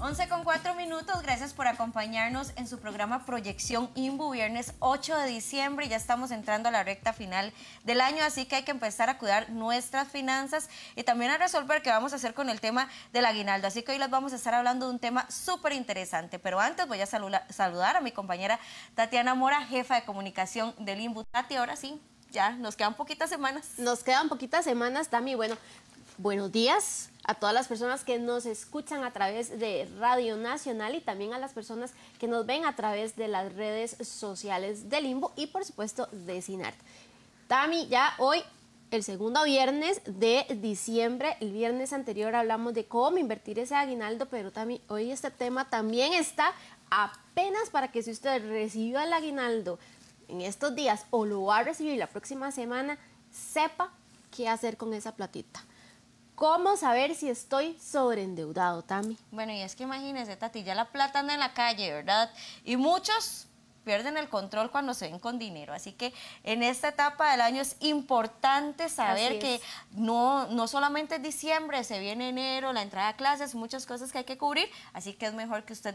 11:04, gracias por acompañarnos en su programa Proyección INVU, viernes 8 de diciembre, ya estamos entrando a la recta final del año, así que hay que empezar a cuidar nuestras finanzas y también a resolver qué vamos a hacer con el tema del aguinaldo, así que hoy les vamos a estar hablando de un tema súper interesante, pero antes voy a saludar a mi compañera Tatiana Mora, jefa de comunicación del INVU. Tati, ahora sí, ya nos quedan poquitas semanas. Nos quedan poquitas semanas, Tami. Bueno, buenos días a todas las personas que nos escuchan a través de Radio Nacional y también a las personas que nos ven a través de las redes sociales del INVU y por supuesto de CINART. Tami, ya hoy el segundo viernes de diciembre, el viernes anterior hablamos de cómo invertir ese aguinaldo, pero Tami, hoy este tema también está apenas para que si usted recibió el aguinaldo en estos días o lo va a recibir la próxima semana, sepa qué hacer con esa platita. ¿Cómo saber si estoy sobreendeudado, Tami? Bueno, y es que imagínese, Tati, ya la plata anda en la calle, ¿verdad? Y muchos pierden el control cuando se ven con dinero. Así que en esta etapa del año es importante saber que no solamente es diciembre, se viene enero, la entrada a clases, muchas cosas que hay que cubrir. Así que es mejor que usted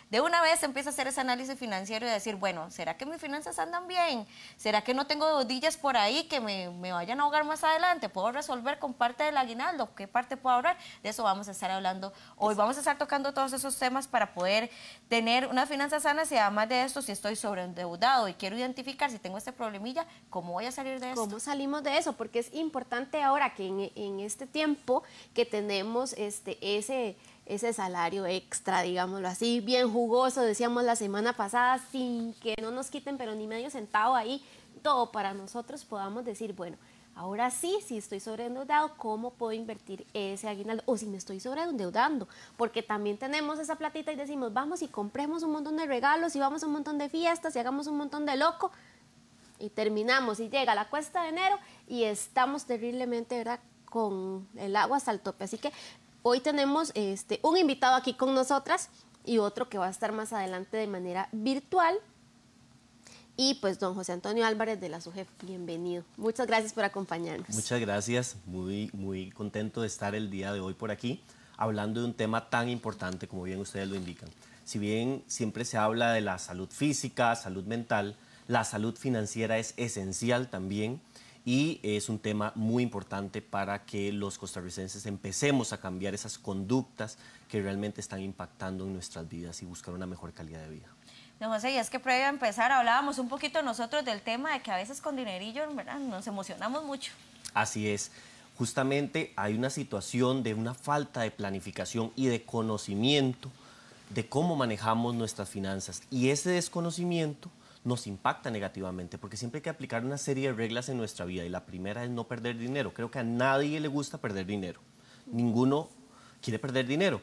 de una vez empiece a hacer ese análisis financiero y decir, bueno, ¿será que mis finanzas andan bien? ¿Será que no tengo deudillas por ahí que me vayan a ahogar más adelante? ¿Puedo resolver con parte del aguinaldo? ¿Qué parte puedo ahorrar? De eso vamos a estar hablando hoy. Vamos a estar tocando todos esos temas para poder tener unas finanzas sanas y además de esto, si estoy sobreendeudado y quiero identificar si tengo este problemilla, ¿cómo voy a salir de esto? ¿Cómo salimos de eso? Porque es importante ahora que en este tiempo que tenemos ese salario extra, digámoslo así, bien jugoso, decíamos la semana pasada, sin que no nos quiten pero ni medio centavo ahí, todo para nosotros podamos decir, bueno, ahora sí, si estoy sobreendeudado, ¿cómo puedo invertir ese aguinaldo? O si me estoy sobreendeudando, porque también tenemos esa platita y decimos, vamos y compremos un montón de regalos y vamos a un montón de fiestas y hagamos un montón de loco y terminamos y llega la cuesta de enero y estamos terriblemente, ¿verdad?, con el agua hasta el tope. Así que hoy tenemos un invitado aquí con nosotras y otro que va a estar más adelante de manera virtual. Y pues don José Antonio Álvarez de la SUGEF, bienvenido. Muchas gracias por acompañarnos. Muchas gracias, muy contento de estar el día de hoy por aquí, hablando de un tema tan importante como bien ustedes lo indican. Si bien siempre se habla de la salud física, salud mental, la salud financiera es esencial también y es un tema muy importante para que los costarricenses empecemos a cambiar esas conductas que realmente están impactando en nuestras vidas y buscar una mejor calidad de vida. Don José, y es que previo a empezar hablábamos un poquito nosotros del tema de que a veces con dinerillo, ¿verdad?, nos emocionamos mucho. Así es. Justamente hay una situación de una falta de planificación y de conocimiento de cómo manejamos nuestras finanzas. Y ese desconocimiento nos impacta negativamente porque siempre hay que aplicar una serie de reglas en nuestra vida y la primera es no perder dinero. Creo que a nadie le gusta perder dinero. Ninguno quiere perder dinero.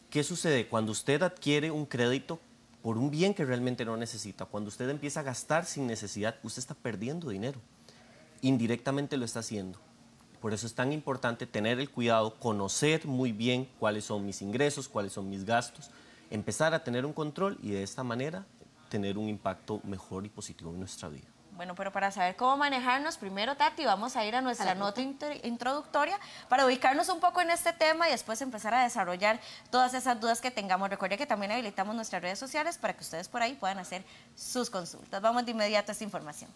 ¿Qué sucede? Cuando usted adquiere un crédito por un bien que realmente no necesita, cuando usted empieza a gastar sin necesidad, usted está perdiendo dinero. Indirectamente lo está haciendo. Por eso es tan importante tener el cuidado, conocer muy bien cuáles son mis ingresos, cuáles son mis gastos, empezar a tener un control y de esta manera tener un impacto mejor y positivo en nuestra vida. Bueno, pero para saber cómo manejarnos, primero, Tati, vamos a ir a nuestra nota introductoria para ubicarnos un poco en este tema y después empezar a desarrollar todas esas dudas que tengamos. Recuerde que también habilitamos nuestras redes sociales para que ustedes por ahí puedan hacer sus consultas. Vamos de inmediato a esta información.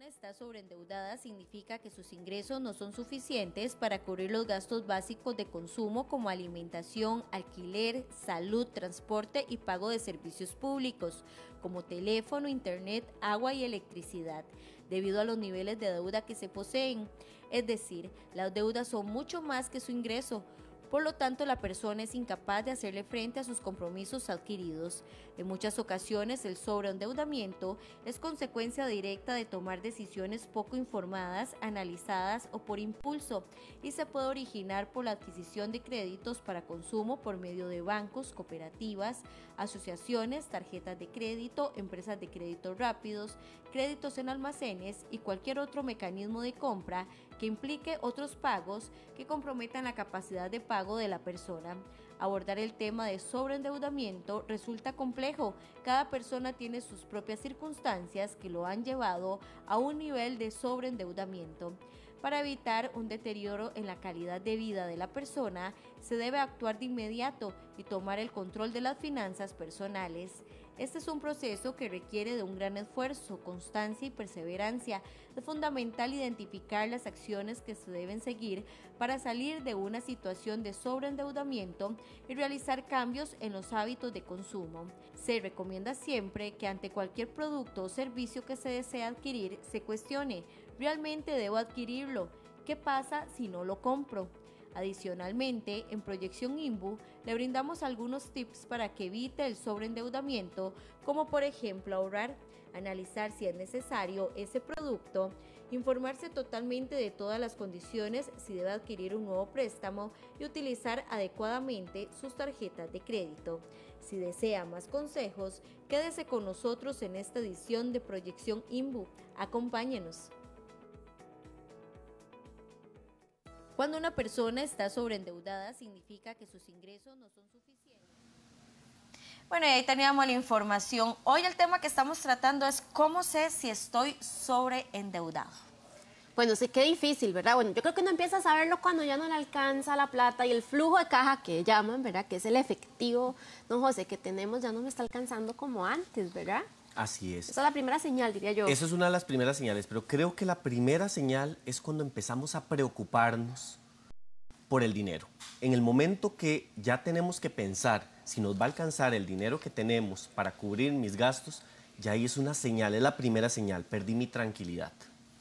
Está sobreendeudada significa que sus ingresos no son suficientes para cubrir los gastos básicos de consumo como alimentación, alquiler, salud, transporte y pago de servicios públicos como teléfono, internet, agua y electricidad, debido a los niveles de deuda que se poseen. Es decir, las deudas son mucho más que su ingreso. Por lo tanto, la persona es incapaz de hacerle frente a sus compromisos adquiridos. En muchas ocasiones, el sobreendeudamiento es consecuencia directa de tomar decisiones poco informadas, analizadas o por impulso, y se puede originar por la adquisición de créditos para consumo por medio de bancos, cooperativas, asociaciones, tarjetas de crédito, empresas de créditos rápidos, créditos en almacenes y cualquier otro mecanismo de compra que implique otros pagos que comprometan la capacidad de pago de la persona. Abordar el tema de sobreendeudamiento resulta complejo. Cada persona tiene sus propias circunstancias que lo han llevado a un nivel de sobreendeudamiento. Para evitar un deterioro en la calidad de vida de la persona, se debe actuar de inmediato y tomar el control de las finanzas personales. Este es un proceso que requiere de un gran esfuerzo, constancia y perseverancia. Es fundamental identificar las acciones que se deben seguir para salir de una situación de sobreendeudamiento y realizar cambios en los hábitos de consumo. Se recomienda siempre que ante cualquier producto o servicio que se desea adquirir, se cuestione: ¿realmente debo adquirirlo? ¿Qué pasa si no lo compro? Adicionalmente, en Proyección INBU le brindamos algunos tips para que evite el sobreendeudamiento, como por ejemplo ahorrar, analizar si es necesario ese producto, informarse totalmente de todas las condiciones si debe adquirir un nuevo préstamo y utilizar adecuadamente sus tarjetas de crédito. Si desea más consejos, quédese con nosotros en esta edición de Proyección INBU. Acompáñenos. Cuando una persona está sobreendeudada, significa que sus ingresos no son suficientes. Bueno, y ahí teníamos la información. Hoy el tema que estamos tratando es cómo sé si estoy sobreendeudado. Bueno, sí, qué difícil, ¿verdad? Bueno, yo creo que uno empieza a saberlo cuando ya no le alcanza la plata y el flujo de caja que llaman, ¿verdad? Que es el efectivo, don José, que tenemos ya no me está alcanzando como antes, ¿verdad? Así es. Esa es la primera señal, diría yo. Esa es una de las primeras señales, pero creo que la primera señal es cuando empezamos a preocuparnos por el dinero. En el momento que ya tenemos que pensar si nos va a alcanzar el dinero que tenemos para cubrir mis gastos, ya ahí es una señal, es la primera señal, perdí mi tranquilidad.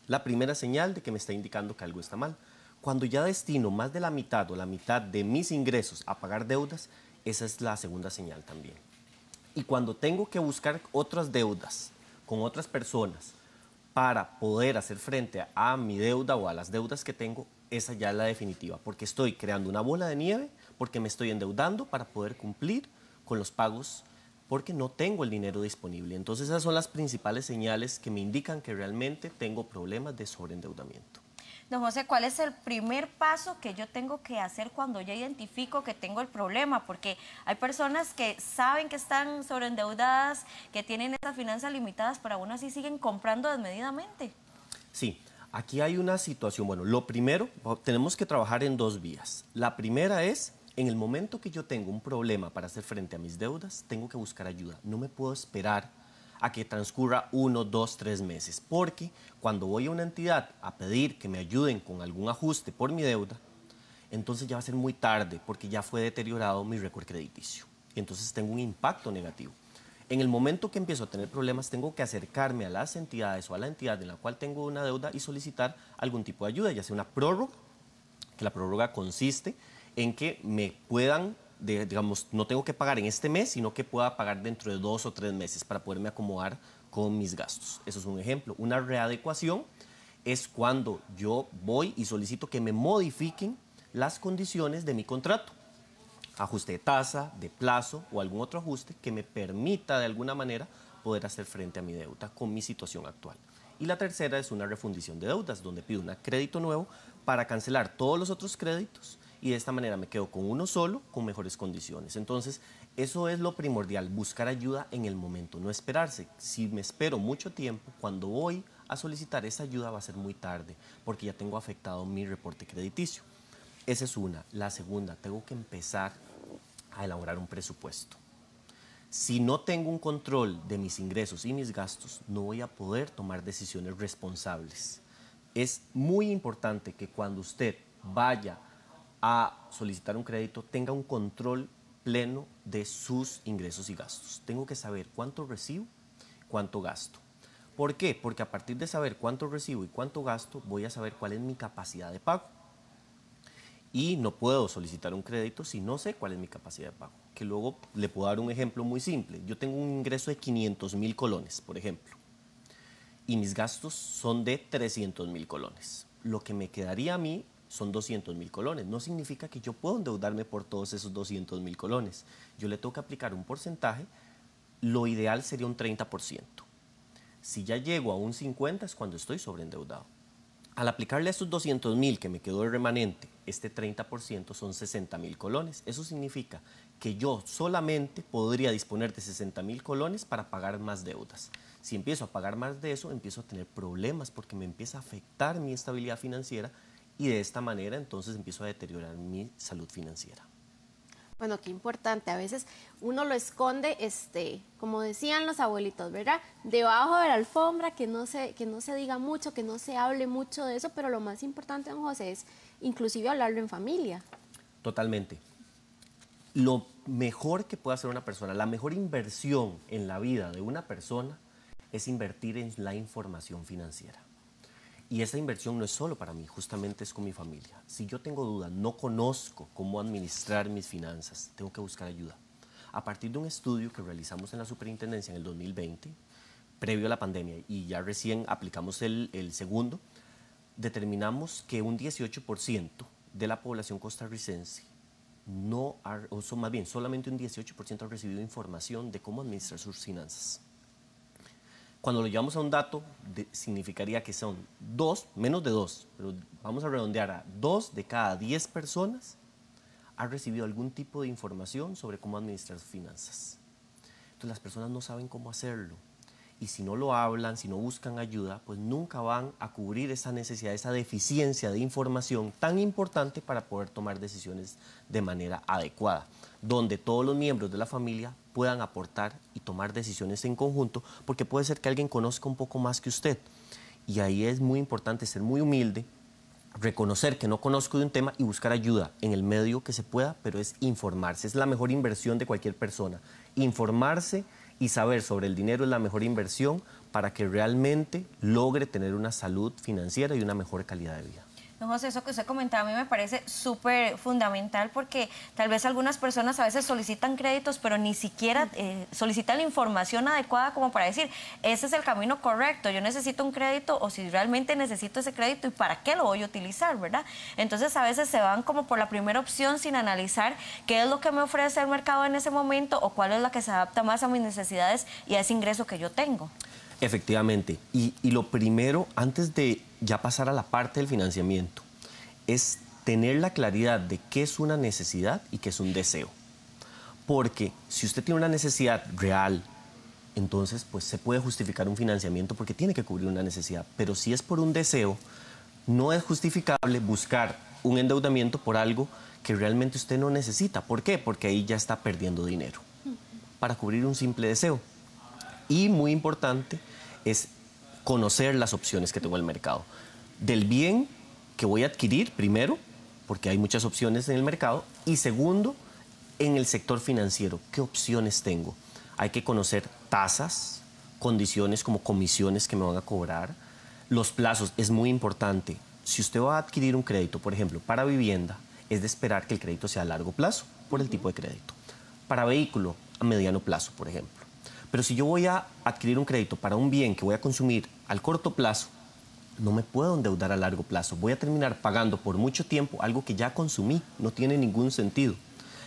La primera señal de que me está indicando que algo está mal. Cuando ya destino más de la mitad o la mitad de mis ingresos a pagar deudas, esa es la segunda señal también. Y cuando tengo que buscar otras deudas con otras personas para poder hacer frente a mi deuda o a las deudas que tengo, esa ya es la definitiva, porque estoy creando una bola de nieve, porque me estoy endeudando para poder cumplir con los pagos, porque no tengo el dinero disponible. Entonces esas son las principales señales que me indican que realmente tengo problemas de sobreendeudamiento. Don José, ¿cuál es el primer paso que yo tengo que hacer cuando ya identifico que tengo el problema? Porque hay personas que saben que están sobreendeudadas, que tienen esas finanzas limitadas, pero aún así siguen comprando desmedidamente. Sí, aquí hay una situación. Bueno, lo primero, tenemos que trabajar en dos vías. La primera es, en el momento que yo tengo un problema para hacer frente a mis deudas, tengo que buscar ayuda. No me puedo esperar a que transcurra 1, 2, 3 meses, porque cuando voy a una entidad a pedir que me ayuden con algún ajuste por mi deuda, entonces ya va a ser muy tarde, porque ya fue deteriorado mi récord crediticio. Entonces tengo un impacto negativo. En el momento que empiezo a tener problemas, tengo que acercarme a las entidades o a la entidad en la cual tengo una deuda y solicitar algún tipo de ayuda, ya sea una prórroga, que la prórroga consiste en que me puedan, digamos, no tengo que pagar en este mes, sino que pueda pagar dentro de 2 o 3 meses para poderme acomodar con mis gastos. Eso es un ejemplo. Una readecuación es cuando yo voy y solicito que me modifiquen las condiciones de mi contrato. Ajuste de tasa, de plazo o algún otro ajuste que me permita de alguna manera poder hacer frente a mi deuda con mi situación actual. Y la tercera es una refundición de deudas, donde pido un crédito nuevo para cancelar todos los otros créditos y de esta manera me quedo con uno solo, con mejores condiciones. Entonces, eso es lo primordial, buscar ayuda en el momento, no esperarse. Si me espero mucho tiempo, cuando voy a solicitar esa ayuda va a ser muy tarde, porque ya tengo afectado mi reporte crediticio. Esa es una. La segunda, tengo que empezar a elaborar un presupuesto. Si no tengo un control de mis ingresos y mis gastos, no voy a poder tomar decisiones responsables. Es muy importante que cuando usted vaya a solicitar un crédito tenga un control pleno de sus ingresos y gastos. Tengo que saber cuánto recibo, cuánto gasto. ¿Por qué? Porque a partir de saber cuánto recibo y cuánto gasto, voy a saber cuál es mi capacidad de pago. Y no puedo solicitar un crédito si no sé cuál es mi capacidad de pago. Que luego le puedo dar un ejemplo muy simple. Yo tengo un ingreso de 500.000 colones, por ejemplo, y mis gastos son de 300.000 colones. Lo que me quedaría a mí son 200.000 colones. No significa que yo puedo endeudarme por todos esos 200.000 colones. Yo le tengo que aplicar un porcentaje. Lo ideal sería un 30%. Si ya llego a un 50% es cuando estoy sobreendeudado. Al aplicarle estos 200.000 que me quedó de remanente, este 30% son 60.000 colones. Eso significa que yo solamente podría disponer de 60.000 colones para pagar más deudas. Si empiezo a pagar más de eso, empiezo a tener problemas porque me empieza a afectar mi estabilidad financiera y de esta manera entonces empiezo a deteriorar mi salud financiera. Bueno, qué importante. A veces uno lo esconde, como decían los abuelitos, ¿verdad? Debajo de la alfombra, que no se diga mucho, que no se hable mucho de eso, pero lo más importante, don José, es inclusive hablarlo en familia. Totalmente. Lo mejor que puede hacer una persona, la mejor inversión en la vida de una persona es invertir en la información financiera. Y esa inversión no es solo para mí, justamente es con mi familia. Si yo tengo dudas, no conozco cómo administrar mis finanzas, tengo que buscar ayuda. A partir de un estudio que realizamos en la superintendencia en el 2020, previo a la pandemia, y ya recién aplicamos el segundo, determinamos que un 18% de la población costarricense más bien solamente un 18% ha recibido información de cómo administrar sus finanzas. Cuando lo llevamos a un dato, significaría que son menos de 2, pero vamos a redondear a 2 de cada 10 personas han recibido algún tipo de información sobre cómo administrar sus finanzas. Entonces las personas no saben cómo hacerlo. Y si no lo hablan, si no buscan ayuda, pues nunca van a cubrir esa necesidad, esa deficiencia de información tan importante para poder tomar decisiones de manera adecuada, donde todos los miembros de la familia puedan aportar y tomar decisiones en conjunto, porque puede ser que alguien conozca un poco más que usted. Y ahí es muy importante ser muy humilde, reconocer que no conozco de un tema y buscar ayuda en el medio que se pueda, pero es informarse. Es la mejor inversión de cualquier persona. Informarse y saber sobre el dinero es la mejor inversión para que realmente logre tener una salud financiera y una mejor calidad de vida. Don José, eso que usted comentaba a mí me parece súper fundamental porque tal vez algunas personas a veces solicitan créditos, pero ni siquiera solicitan la información adecuada como para decir, ese es el camino correcto, yo necesito un crédito o si realmente necesito ese crédito y para qué lo voy a utilizar, ¿verdad? Entonces a veces se van como por la primera opción sin analizar qué es lo que me ofrece el mercado en ese momento o cuál es la que se adapta más a mis necesidades y a ese ingreso que yo tengo. Efectivamente, y lo primero, antes de ya pasar a la parte del financiamiento, es tener la claridad de qué es una necesidad y qué es un deseo. Porque si usted tiene una necesidad real, entonces pues se puede justificar un financiamiento porque tiene que cubrir una necesidad. Pero si es por un deseo, no es justificable buscar un endeudamiento por algo que realmente usted no necesita. ¿Por qué? Porque ahí ya está perdiendo dinero para cubrir un simple deseo. Y muy importante es conocer las opciones que tengo en el mercado. Del bien que voy a adquirir, primero, porque hay muchas opciones en el mercado, y segundo, en el sector financiero, ¿qué opciones tengo? Hay que conocer tasas, condiciones como comisiones que me van a cobrar, los plazos, es muy importante. Si usted va a adquirir un crédito, por ejemplo, para vivienda, es de esperar que el crédito sea a largo plazo, por el tipo de crédito. Para vehículo, a mediano plazo, por ejemplo. Pero si yo voy a adquirir un crédito para un bien que voy a consumir al corto plazo, no me puedo endeudar a largo plazo. Voy a terminar pagando por mucho tiempo algo que ya consumí. No tiene ningún sentido.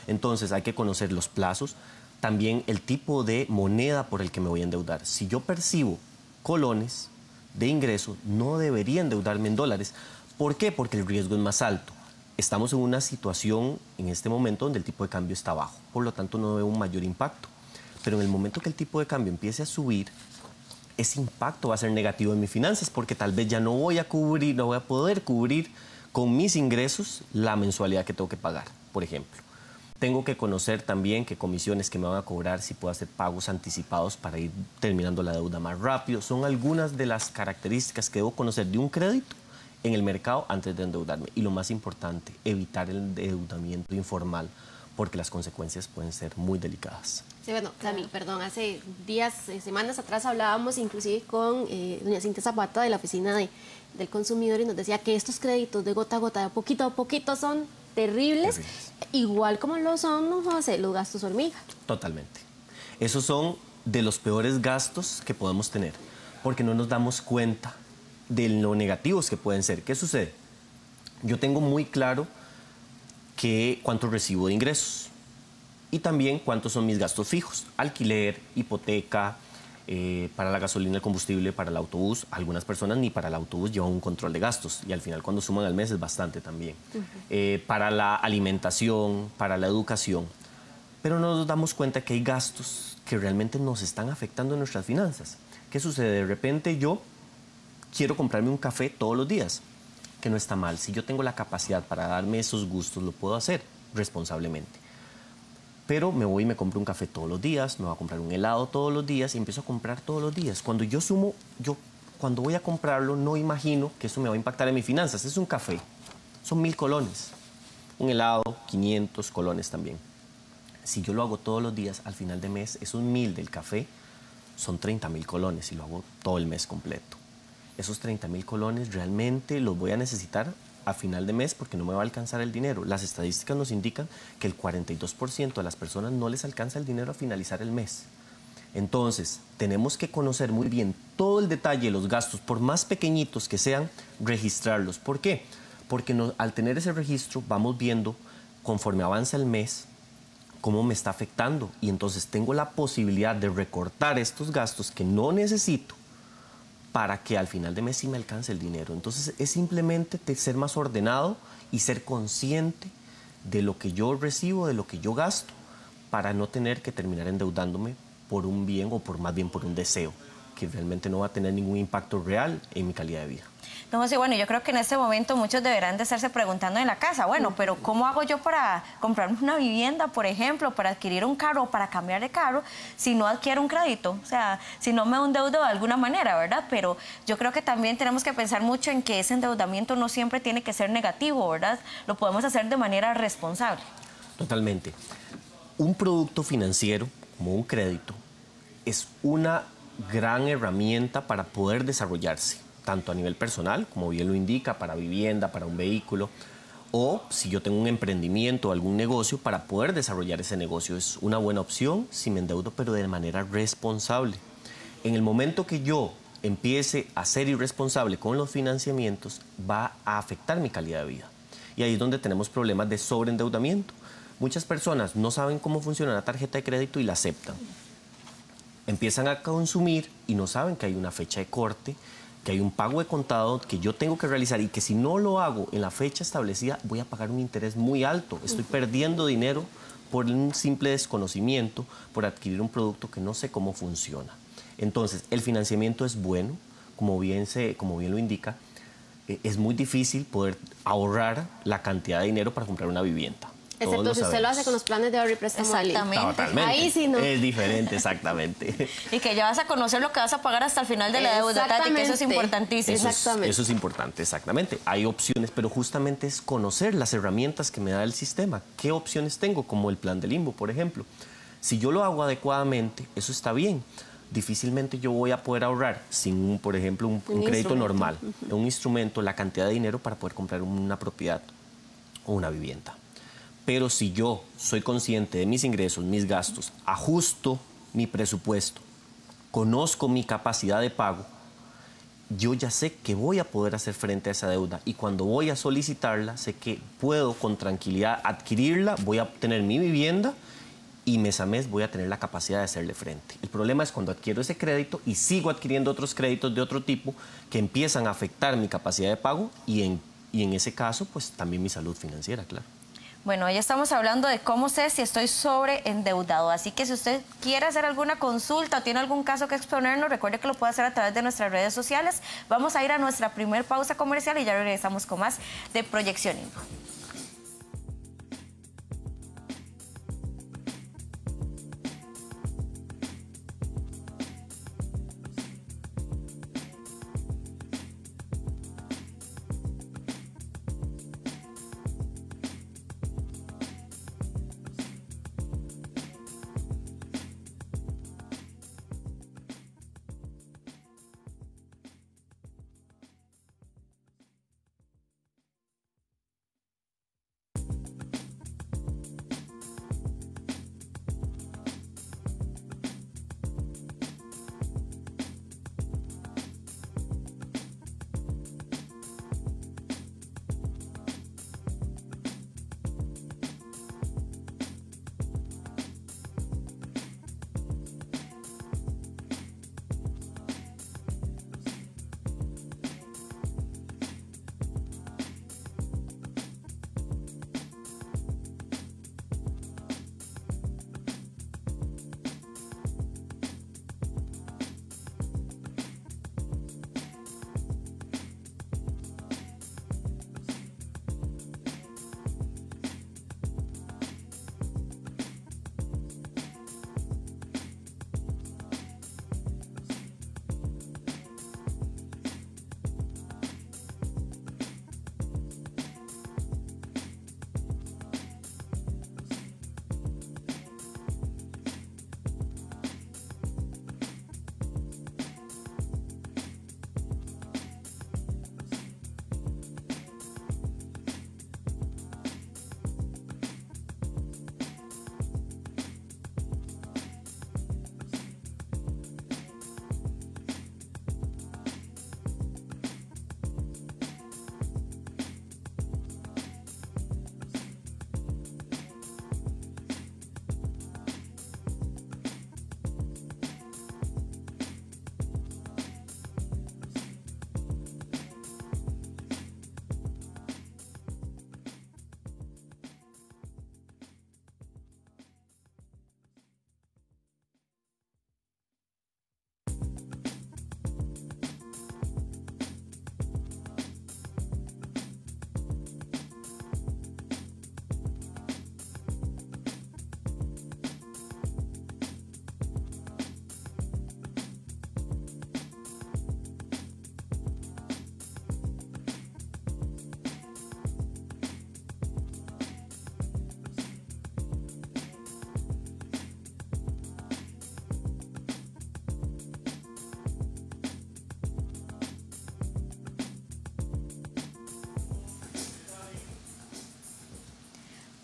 Entonces hay que conocer los plazos, también el tipo de moneda por el que me voy a endeudar. Si yo percibo colones de ingreso, no debería endeudarme en dólares. ¿Por qué? Porque el riesgo es más alto. Estamos en una situación en este momento donde el tipo de cambio está bajo. Por lo tanto, no veo un mayor impacto. Pero en el momento que el tipo de cambio empiece a subir, ese impacto va a ser negativo en mis finanzas porque tal vez ya no voy a poder cubrir con mis ingresos la mensualidad que tengo que pagar, por ejemplo. Tengo que conocer también qué comisiones que me van a cobrar, si puedo hacer pagos anticipados para ir terminando la deuda más rápido. Son algunas de las características que debo conocer de un crédito en el mercado antes de endeudarme. Y lo más importante, evitar el endeudamiento informal, porque las consecuencias pueden ser muy delicadas. Sí, bueno, Cami, perdón, hace días, semanas atrás hablábamos inclusive con doña Cintia Zapata de la Oficina del Consumidor y nos decía que estos créditos de gota a gota, de poquito a poquito son terribles, igual como lo son, ¿no, José? Los gastos hormiga. Totalmente. Esos son de los peores gastos que podemos tener, porque no nos damos cuenta de lo negativos que pueden ser. ¿Qué sucede? Yo tengo muy claro cuánto recibo de ingresos y también cuántos son mis gastos fijos, alquiler, hipoteca, para la gasolina, el combustible, para el autobús. Algunas personas ni para el autobús llevan un control de gastos y al final cuando suman al mes es bastante también. Para la alimentación, para la educación. Pero nos damos cuenta que hay gastos que realmente nos están afectando en nuestras finanzas. ¿Qué sucede? De repente yo quiero comprarme un café todos los días, que no está mal. Si yo tengo la capacidad para darme esos gustos, lo puedo hacer responsablemente. Pero me voy y me compro un café todos los días, me voy a comprar un helado todos los días y empiezo a comprar todos los días. Cuando yo sumo, cuando voy a comprarlo no imagino que eso me va a impactar en mis finanzas. Es un café, son 1000 colones. Un helado, 500 colones también. Si yo lo hago todos los días, al final de mes, esos 1000 del café son 30.000 colones y lo hago todo el mes completo. Esos 30.000 colones realmente los voy a necesitar a final de mes porque no me va a alcanzar el dinero. Las estadísticas nos indican que el 42% de las personas no les alcanza el dinero a finalizar el mes. Entonces, tenemos que conocer muy bien todo el detalle de los gastos, por más pequeñitos que sean, registrarlos. ¿Por qué? Porque al tener ese registro vamos viendo, conforme avanza el mes, cómo me está afectando. Y entonces tengo la posibilidad de recortar estos gastos que no necesito para que al final de mes sí me alcance el dinero. Entonces es simplemente ser más ordenado y ser consciente de lo que yo recibo, de lo que yo gasto, para no tener que terminar endeudándome por un bien o más bien por un deseo, que realmente no va a tener ningún impacto real en mi calidad de vida. No, sí, bueno, yo creo que en este momento muchos deberán de estarse preguntando en la casa, bueno, pero ¿cómo hago yo para comprarme una vivienda, por ejemplo, para adquirir un carro o para cambiar de carro si no adquiero un crédito? O sea, si no me endeudo de alguna manera, ¿verdad? Pero yo creo que también tenemos que pensar mucho en que ese endeudamiento no siempre tiene que ser negativo, ¿verdad? Lo podemos hacer de manera responsable. Totalmente. Un producto financiero, como un crédito, es una gran herramienta para poder desarrollarse, tanto a nivel personal, como bien lo indica, para vivienda, para un vehículo, o si yo tengo un emprendimiento o algún negocio, para poder desarrollar ese negocio. Es una buena opción si me endeudo, pero de manera responsable. En el momento que yo empiece a ser irresponsable con los financiamientos, va a afectar mi calidad de vida. Y ahí es donde tenemos problemas de sobreendeudamiento. Muchas personas no saben cómo funciona la tarjeta de crédito y la aceptan. Empiezan a consumir y no saben que hay una fecha de corte, que hay un pago de contado que yo tengo que realizar y que si no lo hago en la fecha establecida voy a pagar un interés muy alto. Estoy perdiendo dinero por un simple desconocimiento, por adquirir un producto que no sé cómo funciona. Entonces, el financiamiento es bueno, como bien lo indica. Es muy difícil poder ahorrar la cantidad de dinero para comprar una vivienda. Excepto si usted lo hace con los planes de ahorro y préstamo al INE. Totalmente. Ahí sí no. Es diferente, exactamente. Y que ya vas a conocer lo que vas a pagar hasta el final de la deuda, Tati, que eso es importantísimo. Eso es importante, exactamente. Hay opciones, pero justamente es conocer las herramientas que me da el sistema. ¿Qué opciones tengo? Como el plan de limbo, por ejemplo. Si yo lo hago adecuadamente, eso está bien. Difícilmente yo voy a poder ahorrar sin, por ejemplo, un crédito normal, un instrumento, la cantidad de dinero para poder comprar una propiedad o una vivienda. Pero si yo soy consciente de mis ingresos, mis gastos, ajusto mi presupuesto, conozco mi capacidad de pago, yo ya sé que voy a poder hacer frente a esa deuda y cuando voy a solicitarla, sé que puedo con tranquilidad adquirirla, voy a obtener mi vivienda y mes a mes voy a tener la capacidad de hacerle frente. El problema es cuando adquiero ese crédito y sigo adquiriendo otros créditos de otro tipo que empiezan a afectar mi capacidad de pago y en ese caso, pues también mi salud financiera, claro. Bueno, hoy estamos hablando de cómo sé si estoy sobreendeudado. Así que si usted quiere hacer alguna consulta o tiene algún caso que exponernos, recuerde que lo puede hacer a través de nuestras redes sociales. Vamos a ir a nuestra primer pausa comercial y ya regresamos con más de Proyección Info.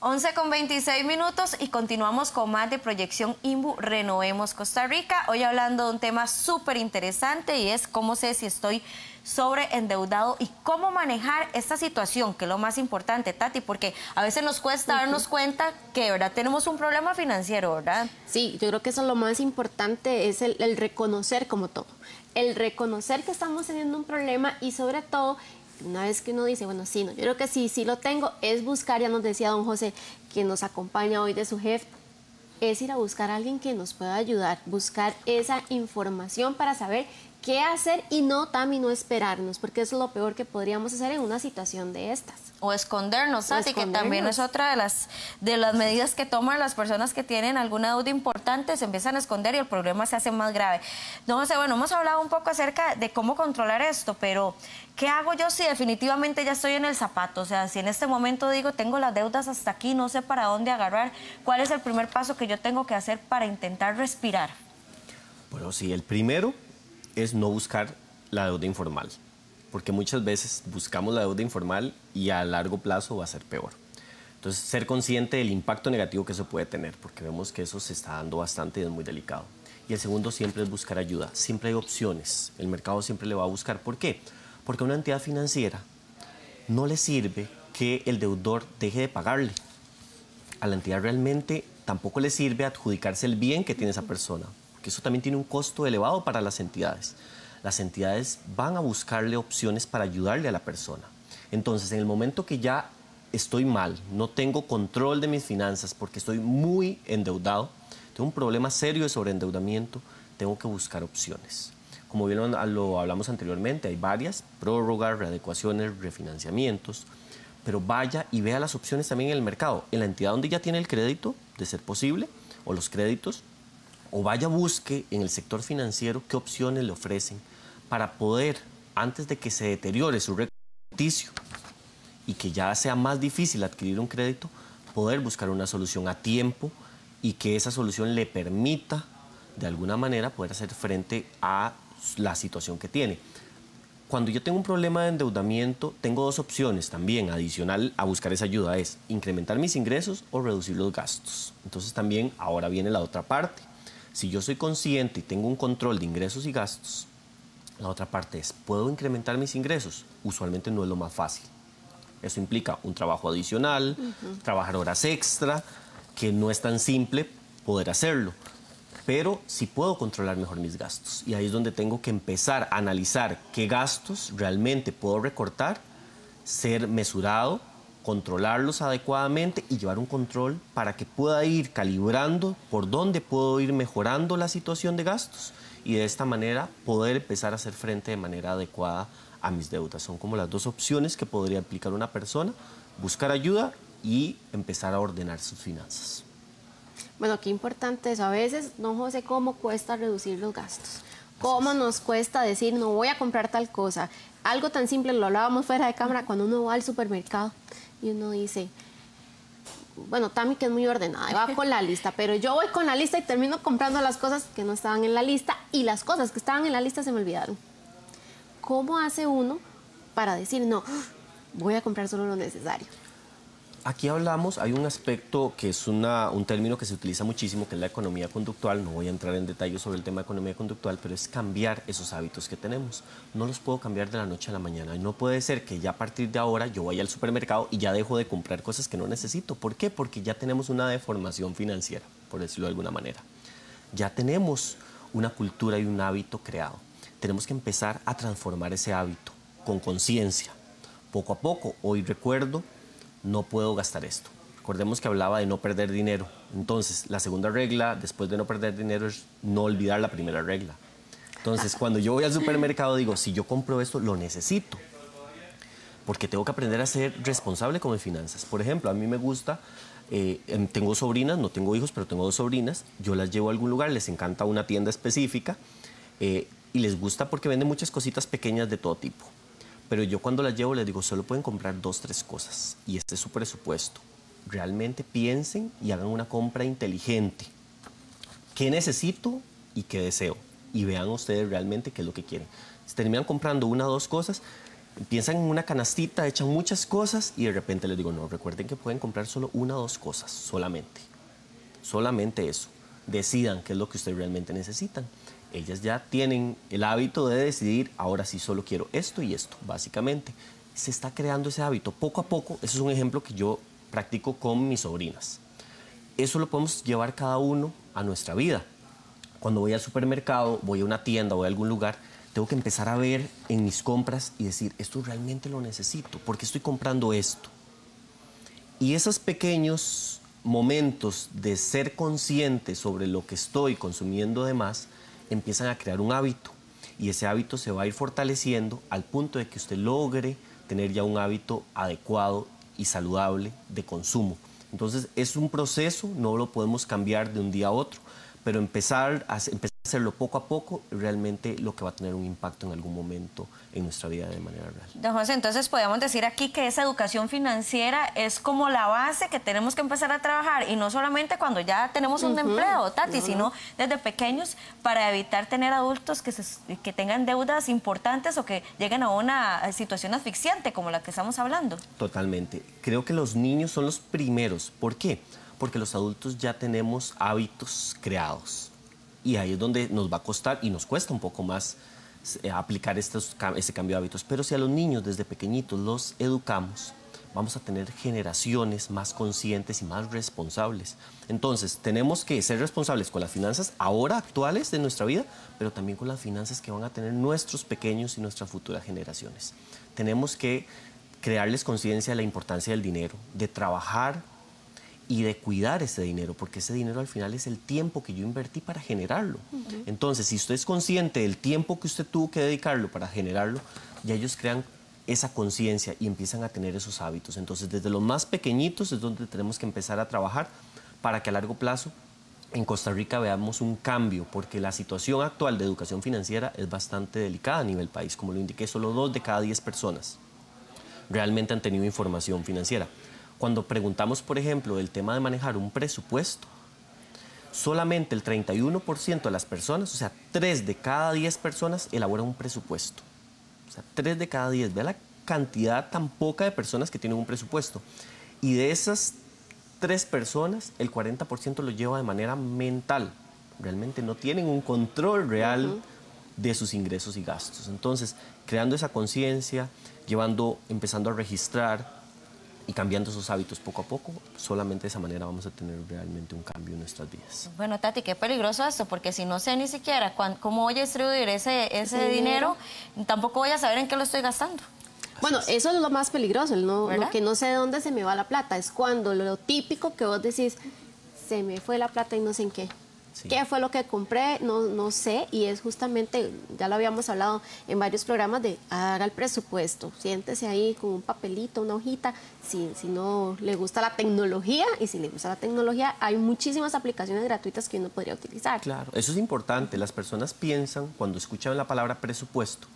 11:26 y continuamos con más de Proyección INVU Renovemos Costa Rica. Hoy hablando de un tema súper interesante y es cómo sé si estoy sobreendeudado y cómo manejar esta situación, que es lo más importante, Tati, porque a veces nos cuesta darnos cuenta que, ¿verdad?, tenemos un problema financiero, ¿verdad? Sí, yo creo que eso es lo más importante, es el reconocer como todo. El reconocer que estamos teniendo un problema y sobre todo, una vez que uno dice, bueno, sí, no, yo creo que sí lo tengo, es buscar, ya nos decía don José, que nos acompaña hoy de su jefe, es ir a buscar a alguien que nos pueda ayudar, buscar esa información para saber qué hacer y no, Tami, no esperarnos, porque eso es lo peor que podríamos hacer en una situación de estas. O escondernos, Tati, que también es otra de las medidas que toman las personas que tienen alguna deuda importante, se empiezan a esconder y el problema se hace más grave. No sé, bueno, hemos hablado un poco acerca de cómo controlar esto, pero ¿qué hago yo si definitivamente ya estoy en el zapato? O sea, si en este momento digo, tengo las deudas hasta aquí, no sé para dónde agarrar, ¿cuál es el primer paso que yo tengo que hacer para intentar respirar? Bueno, sí, el primero es no buscar la deuda informal, porque muchas veces buscamos la deuda informal y a largo plazo va a ser peor. Entonces, ser consciente del impacto negativo que eso puede tener, porque vemos que eso se está dando bastante y es muy delicado. Y el segundo siempre es buscar ayuda. Siempre hay opciones. El mercado siempre le va a buscar. ¿Por qué? Porque a una entidad financiera no le sirve que el deudor deje de pagarle. A la entidad realmente tampoco le sirve adjudicarse el bien que tiene esa persona, porque eso también tiene un costo elevado para las entidades. Las entidades van a buscarle opciones para ayudarle a la persona. Entonces, en el momento que ya estoy mal, no tengo control de mis finanzas porque estoy muy endeudado, tengo un problema serio de sobreendeudamiento, tengo que buscar opciones. Como bien lo hablamos anteriormente, hay varias, prórrogas, readecuaciones, refinanciamientos, pero vaya y vea las opciones también en el mercado, en la entidad donde ya tiene el crédito, de ser posible, o los créditos, o vaya busque en el sector financiero qué opciones le ofrecen para poder, antes de que se deteriore su récord crediticio y que ya sea más difícil adquirir un crédito, poder buscar una solución a tiempo y que esa solución le permita, de alguna manera, poder hacer frente a la situación que tiene. Cuando yo tengo un problema de endeudamiento, tengo dos opciones también, adicional a buscar esa ayuda, es incrementar mis ingresos o reducir los gastos. Entonces también ahora viene la otra parte. Si yo soy consciente y tengo un control de ingresos y gastos, la otra parte es, ¿puedo incrementar mis ingresos? Usualmente no es lo más fácil. Eso implica un trabajo adicional, trabajar horas extra, que no es tan simple poder hacerlo. Pero sí puedo controlar mejor mis gastos. Y ahí es donde tengo que empezar a analizar qué gastos realmente puedo recortar, ser mesurado, controlarlos adecuadamente y llevar un control para que pueda ir calibrando por dónde puedo ir mejorando la situación de gastos y de esta manera poder empezar a hacer frente de manera adecuada a mis deudas. Son como las dos opciones que podría aplicar una persona, buscar ayuda y empezar a ordenar sus finanzas. Bueno, qué importante eso. A veces, don José, ¿cómo cuesta reducir los gastos? ¿Cómo nos cuesta decir, no voy a comprar tal cosa? Algo tan simple, lo hablábamos fuera de cámara, cuando uno va al supermercado y uno dice, bueno, Tami que es muy ordenada, va con la lista, pero yo voy con la lista y termino comprando las cosas que no estaban en la lista y las cosas que estaban en la lista se me olvidaron. ¿Cómo hace uno para decir, no, voy a comprar solo lo necesario? Aquí hablamos, hay un aspecto que es un término que se utiliza muchísimo, que es la economía conductual. No voy a entrar en detalles sobre el tema de economía conductual, pero es cambiar esos hábitos que tenemos. No los puedo cambiar de la noche a la mañana. No puede ser que ya a partir de ahora yo vaya al supermercado y ya dejo de comprar cosas que no necesito. ¿Por qué? Porque ya tenemos una deformación financiera, por decirlo de alguna manera. Ya tenemos una cultura y un hábito creado. Tenemos que empezar a transformar ese hábito con conciencia, poco a poco. Hoy recuerdo, no puedo gastar esto. Recordemos que hablaba de no perder dinero. Entonces, la segunda regla, después de no perder dinero, es no olvidar la primera regla. Entonces, cuando yo voy al supermercado, digo, si yo compro esto, lo necesito. Porque tengo que aprender a ser responsable con mis finanzas. Por ejemplo, a mí me gusta, tengo sobrinas, no tengo hijos, pero tengo dos sobrinas. Yo las llevo a algún lugar, les encanta una tienda específica y les gusta porque venden muchas cositas pequeñas de todo tipo. Pero yo cuando las llevo les digo, solo pueden comprar 2 o 3 cosas y este es su presupuesto. Realmente piensen y hagan una compra inteligente. ¿Qué necesito y qué deseo? Y vean ustedes realmente qué es lo que quieren. Si terminan comprando 1 o 2 cosas, piensan en una canastita, echan muchas cosas y de repente les digo, no, recuerden que pueden comprar solo 1 o 2 cosas, solamente eso. Decidan qué es lo que ustedes realmente necesitan. Ellas ya tienen el hábito de decidir, ahora sí solo quiero esto y esto, básicamente. Se está creando ese hábito poco a poco. Eso es un ejemplo que yo practico con mis sobrinas. Eso lo podemos llevar cada uno a nuestra vida. Cuando voy al supermercado, voy a una tienda, voy a algún lugar, tengo que empezar a ver en mis compras y decir, esto realmente lo necesito, ¿por qué estoy comprando esto? Y esos pequeños momentos de ser consciente sobre lo que estoy consumiendo de más, empiezan a crear un hábito. Y ese hábito se va a ir fortaleciendo al punto de que usted logre tener ya un hábito adecuado y saludable de consumo. Entonces, es un proceso, no lo podemos cambiar de un día a otro, pero empezar a hacerlo poco a poco, realmente lo que va a tener un impacto en algún momento en nuestra vida de manera real. Don José, entonces podemos decir aquí que esa educación financiera es como la base que tenemos que empezar a trabajar, y no solamente cuando ya tenemos un empleo, Tati, sino desde pequeños, para evitar tener adultos que tengan deudas importantes o que lleguen a una situación asfixiante como la que estamos hablando. Totalmente. Creo que los niños son los primeros. ¿Por qué? Porque los adultos ya tenemos hábitos creados. Y ahí es donde nos va a costar y nos cuesta un poco más aplicar ese cambio de hábitos. Pero si a los niños desde pequeñitos los educamos, vamos a tener generaciones más conscientes y más responsables. Entonces, tenemos que ser responsables con las finanzas ahora actuales de nuestra vida, pero también con las finanzas que van a tener nuestros pequeños y nuestras futuras generaciones. Tenemos que crearles conciencia de la importancia del dinero, de trabajar y de cuidar ese dinero, porque ese dinero al final es el tiempo que yo invertí para generarlo. Entonces, si usted es consciente del tiempo que usted tuvo que dedicarlo para generarlo, ya ellos crean esa conciencia y empiezan a tener esos hábitos. Entonces, desde los más pequeñitos es donde tenemos que empezar a trabajar para que a largo plazo en Costa Rica veamos un cambio, porque la situación actual de educación financiera es bastante delicada a nivel país. Como lo indiqué, solo 2 de cada 10 personas realmente han tenido información financiera. Cuando preguntamos, por ejemplo, del tema de manejar un presupuesto, solamente el 31% de las personas, o sea, 3 de cada 10 personas elaboran un presupuesto. O sea, 3 de cada 10. Vea la cantidad tan poca de personas que tienen un presupuesto. Y de esas 3 personas, el 40% lo lleva de manera mental. Realmente no tienen un control real de sus ingresos y gastos. Entonces, creando esa conciencia, empezando a registrar y cambiando esos hábitos poco a poco, solamente de esa manera vamos a tener realmente un cambio en nuestras vidas. Bueno, Tati, qué peligroso esto, porque si no sé ni siquiera cómo voy a distribuir ese dinero, tampoco voy a saber en qué lo estoy gastando. Bueno, eso es lo más peligroso, lo que no sé de dónde se me va la plata. Es cuando lo típico que vos decís, se me fue la plata y no sé en qué. Sí. ¿Qué fue lo que compré? No sé, y es justamente, ya lo habíamos hablado en varios programas, de haga el presupuesto. Siéntese ahí con un papelito, una hojita, si no le gusta la tecnología, y si le gusta la tecnología, hay muchísimas aplicaciones gratuitas que uno podría utilizar. Claro, eso es importante. Las personas piensan, cuando escuchan la palabra presupuesto,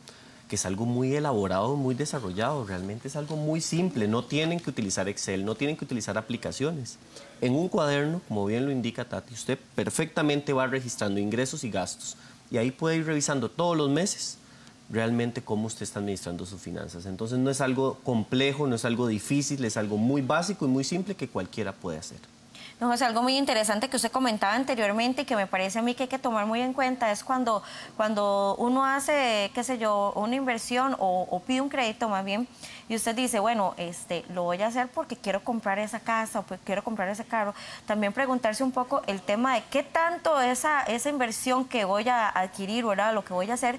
que es algo muy elaborado, muy desarrollado. Realmente es algo muy simple. No tienen que utilizar Excel, no tienen que utilizar aplicaciones. En un cuaderno, como bien lo indica Tati, usted perfectamente va registrando ingresos y gastos. Y ahí puede ir revisando todos los meses realmente cómo usted está administrando sus finanzas. Entonces no es algo complejo, no es algo difícil, es algo muy básico y muy simple que cualquiera puede hacer. No, es algo muy interesante que usted comentaba anteriormente y que me parece a mí que hay que tomar muy en cuenta, es cuando uno hace, qué sé yo, una inversión o pide un crédito más bien, y usted dice, bueno, lo voy a hacer porque quiero comprar esa casa o pues quiero comprar ese carro. También preguntarse un poco el tema de qué tanto esa inversión que voy a adquirir, ¿verdad?, lo que voy a hacer,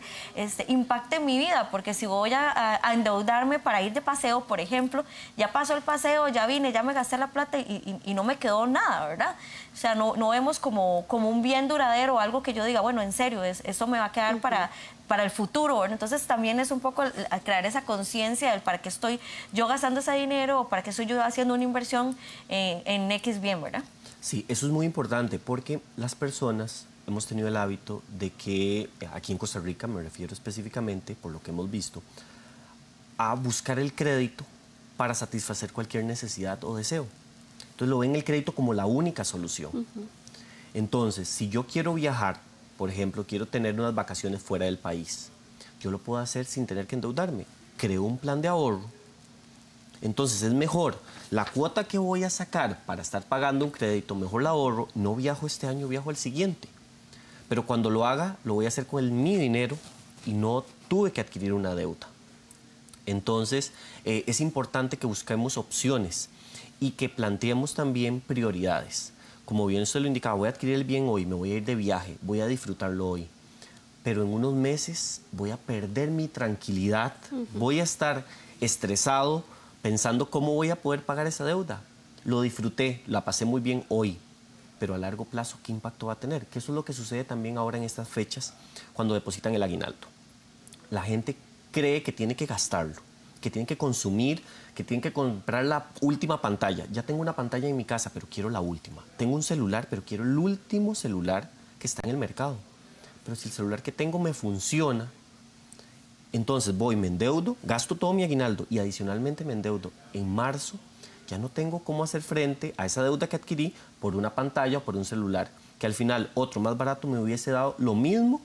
impacte en mi vida, porque si voy a endeudarme para ir de paseo, por ejemplo, ya pasó el paseo, ya vine, ya me gasté la plata y no me quedó nada, ¿verdad? O sea, no vemos como un bien duradero, algo que yo diga, bueno, en serio, eso me va a quedar para el futuro, ¿verdad? Entonces también es un poco crear esa conciencia del para qué estoy yo gastando ese dinero o para qué estoy yo haciendo una inversión en X bien, ¿verdad? Sí, eso es muy importante porque las personas hemos tenido el hábito de que, aquí en Costa Rica me refiero específicamente, por lo que hemos visto, a buscar el crédito para satisfacer cualquier necesidad o deseo. Entonces lo ven el crédito como la única solución. Entonces, si yo quiero viajar, por ejemplo, quiero tener unas vacaciones fuera del país, yo lo puedo hacer sin tener que endeudarme. creo un plan de ahorro. Entonces es mejor la cuota que voy a sacar para estar pagando un crédito, mejor la ahorro, no viajo este año, viajo al siguiente. Pero cuando lo haga, lo voy a hacer con mi dinero y no tuve que adquirir una deuda. Entonces, es importante que busquemos opciones y que planteemos también prioridades. Como bien usted lo indicaba, voy a adquirir el bien hoy, me voy a ir de viaje, voy a disfrutarlo hoy. Pero en unos meses voy a perder mi tranquilidad, voy a estar estresado pensando cómo voy a poder pagar esa deuda. Lo disfruté, la pasé muy bien hoy, pero a largo plazo, ¿qué impacto va a tener? Que eso es lo que sucede también ahora en estas fechas cuando depositan el aguinaldo. La gente cree que tiene que gastarlo, que tiene que consumir, que tiene que comprar la última pantalla. Ya tengo una pantalla en mi casa, pero quiero la última. Tengo un celular, pero quiero el último celular que está en el mercado. Pero si el celular que tengo me funciona, entonces voy, me endeudo, gasto todo mi aguinaldo y adicionalmente me endeudo. En marzo ya no tengo cómo hacer frente a esa deuda que adquirí por una pantalla o por un celular, que al final otro más barato me hubiese dado lo mismo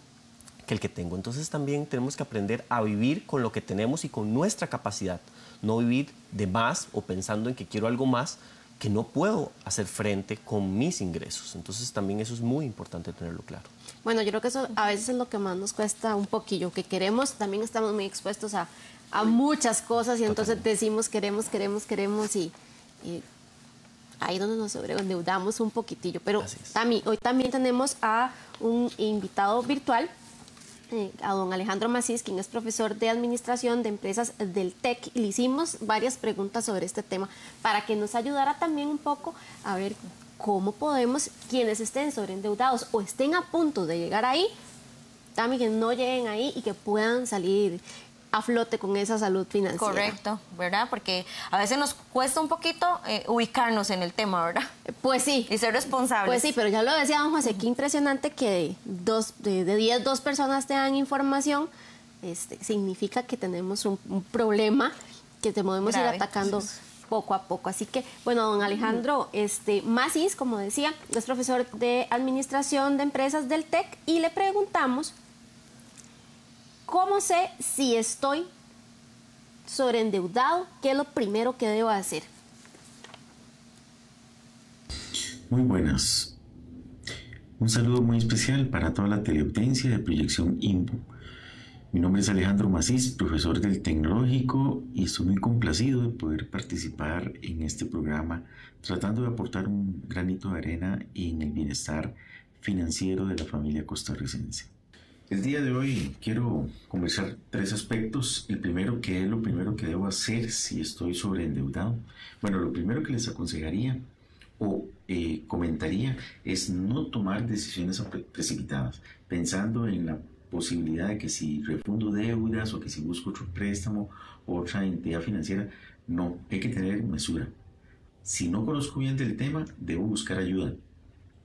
que el que tengo. Entonces también tenemos que aprender a vivir con lo que tenemos y con nuestra capacidad, no vivir de más o pensando en que quiero algo más que no puedo hacer frente con mis ingresos. Entonces también eso es muy importante tenerlo claro. Bueno, yo creo que eso a veces es lo que más nos cuesta un poquillo, que queremos, también estamos muy expuestos a muchas cosas y entonces decimos queremos y ahí es donde nos sobreendeudamos un poquitillo. Pero Tami, hoy también tenemos a un invitado virtual, a don Alejandro Macís, quien es profesor de Administración de Empresas del TEC, y le hicimos varias preguntas sobre este tema para que nos ayudara también un poco a ver cómo podemos, quienes estén sobreendeudados o estén a punto de llegar ahí, también que no lleguen ahí y que puedan salir a flote con esa salud financiera. Correcto, ¿verdad? Porque a veces nos cuesta un poquito ubicarnos en el tema, ¿verdad? Pues sí. Y ser responsables. Pues sí, pero ya lo decía don José, qué impresionante que de 10, 2 personas te dan información, significa que tenemos un problema que podemos ir atacando poco a poco. Así que, bueno, don Alejandro Macís, como decía, es profesor de Administración de Empresas del TEC y le preguntamos, ¿cómo sé si estoy sobreendeudado? ¿Qué es lo primero que debo hacer? Muy buenas. Un saludo muy especial para toda la teleaudiencia de Proyección INPO. Mi nombre es Alejandro Macís, profesor del Tecnológico, y estoy muy complacido de poder participar en este programa tratando de aportar un granito de arena en el bienestar financiero de la familia costarricense. El día de hoy quiero conversar 3 aspectos. El primero, ¿qué es lo primero que debo hacer si estoy sobreendeudado? Bueno, lo primero que les aconsejaría o comentaría es no tomar decisiones precipitadas, pensando en la posibilidad de que si refundo deudas o que si busco otro préstamo o otra entidad financiera. No, hay que tener mesura. Si no conozco bien del tema, debo buscar ayuda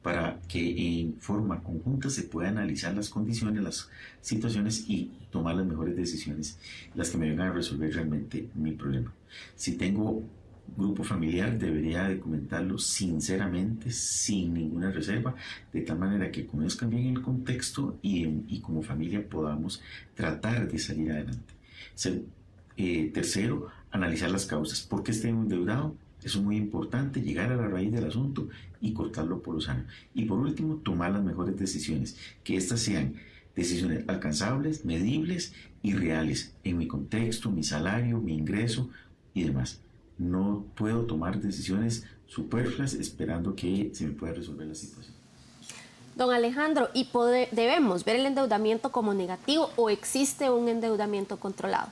para que en forma conjunta se pueda analizar las condiciones, las situaciones y tomar las mejores decisiones, las que me vengan a resolver realmente mi problema. Si tengo grupo familiar, debería de comentarlo sinceramente, sin ninguna reserva, de tal manera que conozcan bien el contexto y como familia podamos tratar de salir adelante. Tercero, analizar las causas. ¿Por qué estoy endeudado? Eso es muy importante, llegar a la raíz del asunto y cortarlo por lo sano. Y por último, tomar las mejores decisiones, que estas sean decisiones alcanzables, medibles y reales en mi contexto, mi salario, mi ingreso y demás. No puedo tomar decisiones superfluas esperando que se me pueda resolver la situación. Don Alejandro, ¿y debemos ver el endeudamiento como negativo o existe un endeudamiento controlado?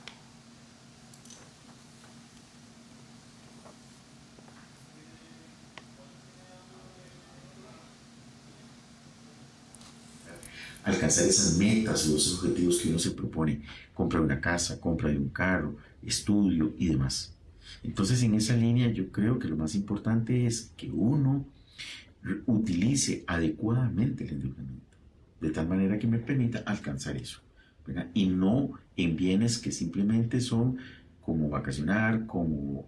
Alcanzar esas metas o esos objetivos que uno se propone, compra de una casa, compra de un carro, estudio y demás. Entonces, en esa línea yo creo que lo más importante es que uno utilice adecuadamente el endeudamiento, de tal manera que me permita alcanzar eso, ¿verdad? Y no en bienes que simplemente son como vacacionar, como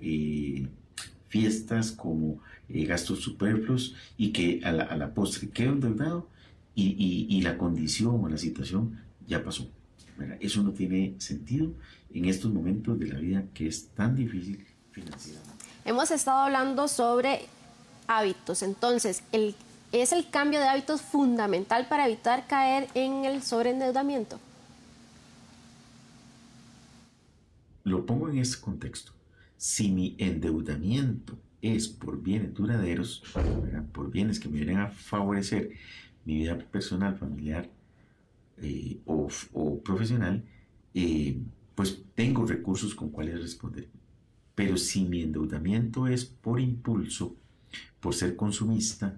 fiestas, como gastos superfluos y que a la postre quedo endeudado y la condición o la situación ya pasó. ¿verdad? Eso no tiene sentido en estos momentos de la vida que es tan difícil financieramente. Hemos estado hablando sobre hábitos, entonces, ¿es el cambio de hábitos fundamental para evitar caer en el sobreendeudamiento? Lo pongo en este contexto. Si mi endeudamiento es por bienes duraderos, ¿verdad? Por bienes que me vienen a favorecer mi vida personal, familiar o profesional, pues tengo recursos con cuales responder. Pero si mi endeudamiento es por impulso, por ser consumista,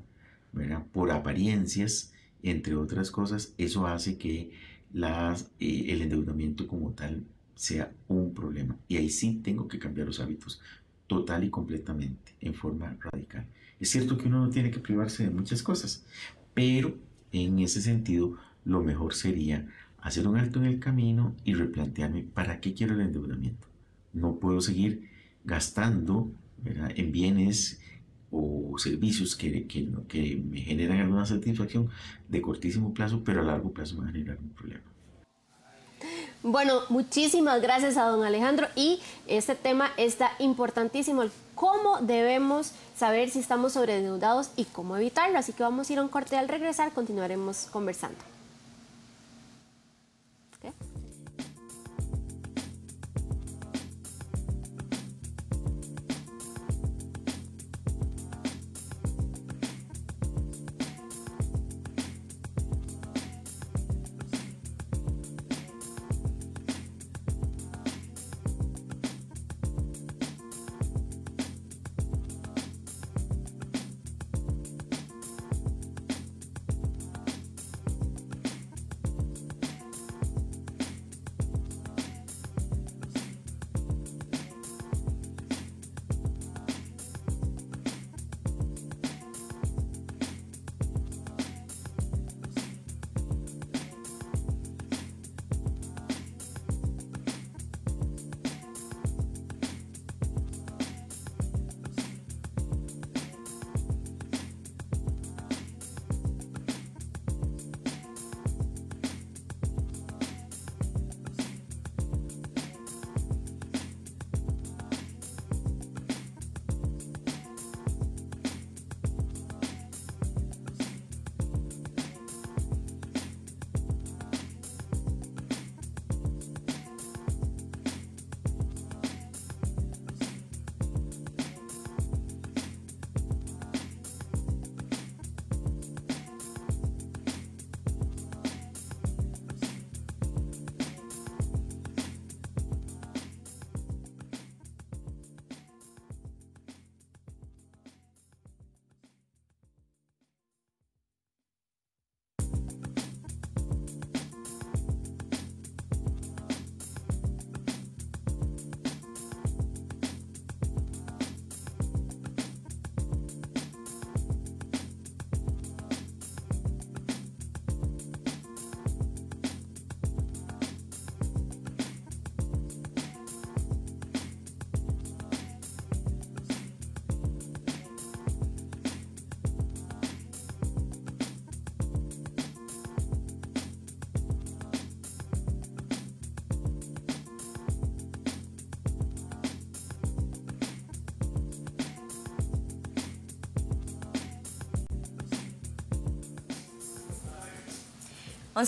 ¿verdad? Por apariencias, entre otras cosas, eso hace que el endeudamiento como tal sea un problema. Y ahí sí tengo que cambiar los hábitos total y completamente, en forma radical. Es cierto que uno no tiene que privarse de muchas cosas, pero en ese sentido lo mejor sería hacer un alto en el camino y replantearme para qué quiero el endeudamiento. No puedo seguir gastando, ¿verdad?, en bienes o servicios que me generan alguna satisfacción de cortísimo plazo, pero a largo plazo me van a generar un problema. Bueno, muchísimas gracias a don Alejandro, y este tema está importantísimo, el cómo debemos saber si estamos sobreendeudados y cómo evitarlo. Así que vamos a ir a un corte y al regresar continuaremos conversando. ¿Okay?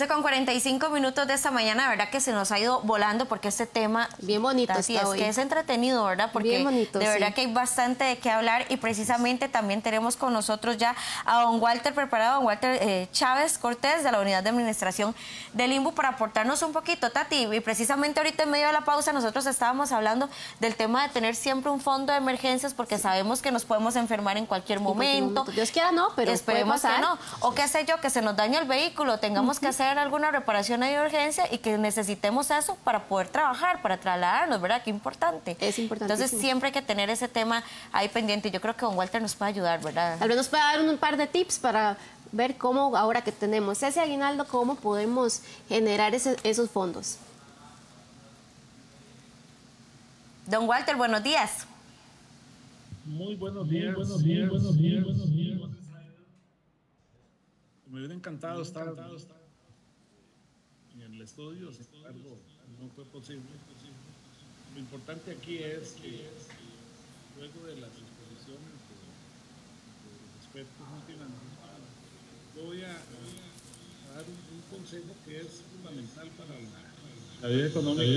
Con 45 minutos de esta mañana, de verdad que se nos ha ido volando porque este tema... Bien bonito así está es, hoy. que es entretenido, ¿verdad? Porque bien bonito, de verdad sí, que hay bastante de qué hablar, y precisamente también tenemos con nosotros ya a don Walter preparado, don Walter Chávez Cortés, de la Unidad de Administración del INBU, para aportarnos un poquito, Tati. Y precisamente ahorita en medio de la pausa nosotros estábamos hablando del tema de tener siempre un fondo de emergencias, porque sabemos que nos podemos enfermar en cualquier momento. Dios quiera no, pero esperemos puede pasar. que no. O qué sé yo, que se nos dañe el vehículo, tengamos que hacer alguna reparación de urgencia y que necesitemos eso para poder trabajar, para trasladarnos, ¿verdad? Qué importante. Es importantísimo. Entonces siempre hay que tener ese tema ahí pendiente. Yo creo que don Walter nos puede ayudar, ¿verdad? Tal vez nos pueda dar un par de tips para ver cómo, ahora que tenemos ese aguinaldo, cómo podemos generar esos fondos. Don Walter, buenos días. Muy buenos días. Me hubiera encantado estar el estudio, sin embargo, no fue posible. Lo importante aquí es que luego de las exposiciones de expertos en finanzas, yo voy a dar un consejo que es fundamental para la vida económica. La